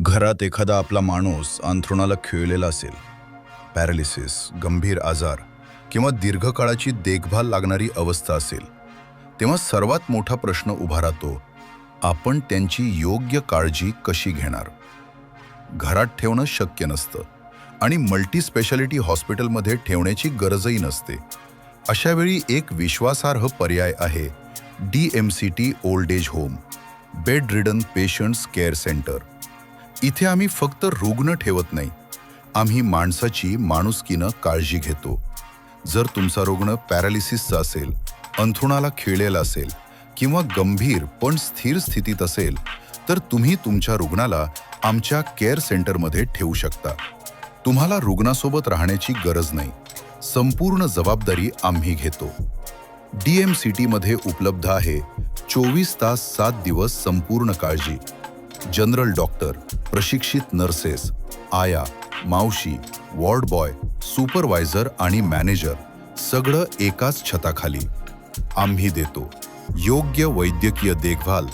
घरात एखादा आपला माणूस अंथरुणाला खिळलेला असेल, पॅरालिसिस, गंभीर आजार किंवा दीर्घकाळाची देखभाल लागणारी अवस्था असेल, तेव्हा सर्वात मोठा प्रश्न उभा राहतो, आपण त्यांची योग्य काळजी कशी घेणार? घरात ठेवणं शक्य नसतं आणि मल्टी स्पेशालिटी हॉस्पिटलमध्ये ठेवण्याची गरजही नसते. अशावेळी एक विश्वासार्ह पर्याय आहे DMCT old age home, bedridden patients care centre. इथे आम्ही फक्त रुग्ण ठेवत नाही, आम्ही माणसाची माणुसकीनं काळजी घेतो. जर तुमचा रुग्ण पॅरालिसिसचा असेल, अंथरुणाला खिळलेला असेल किंवा गंभीर पण स्थिर स्थितीत असेल, तर तुम्ही तुमच्या रुग्णाला आमच्या केअर सेंटरमध्ये ठेवू शकता. तुम्हाला रुग्णासोबत राहण्याची गरज नाही, संपूर्ण जबाबदारी आम्ही घेतो. DMCT मध्ये उपलब्ध आहे 24 तास 7 दिवस संपूर्ण काळजी. जनरल डॉक्टर, प्रशिक्षित नर्सेस, आया, मावशी, वॉर्ड बॉय, सुपरवायझर आणि मॅनेजर सगळं एकाच छताखाली. आम्ही देतो योग्य वैद्यकीय देखभाल,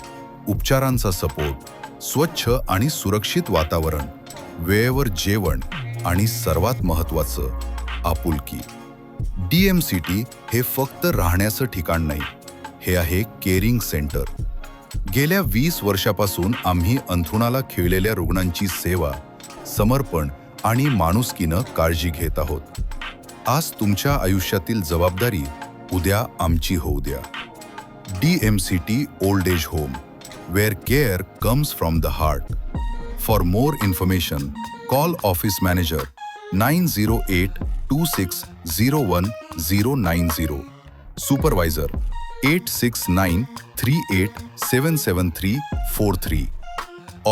उपचारांचा सपोर्ट, स्वच्छ आणि सुरक्षित वातावरण, वेळेवर जेवण आणि सर्वात महत्त्वाचं आपुलकी. DMCT हे फक्त राहण्याचं ठिकाण नाही, हे आहे केअरिंग सेंटर. गेल्या 20 वर्षापासून आम्ही अंथरुणाला खिळलेल्या रुग्णांची सेवा, समर्पण आणि माणुसकीनं काळजी घेत आहोत. आज तुमच्या आयुष्यातील जबाबदारी उद्या आमची होऊ द्या. DMCT old age home, where care comes from the heart. For more information, call office manager 90826019090, supervisor 8693877343,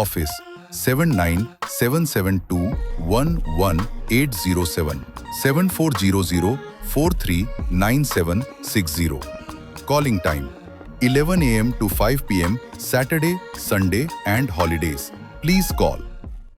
office 7977211807, 7400439760. Calling time 11 AM to 5 PM, Saturday, Sunday and holidays. Please call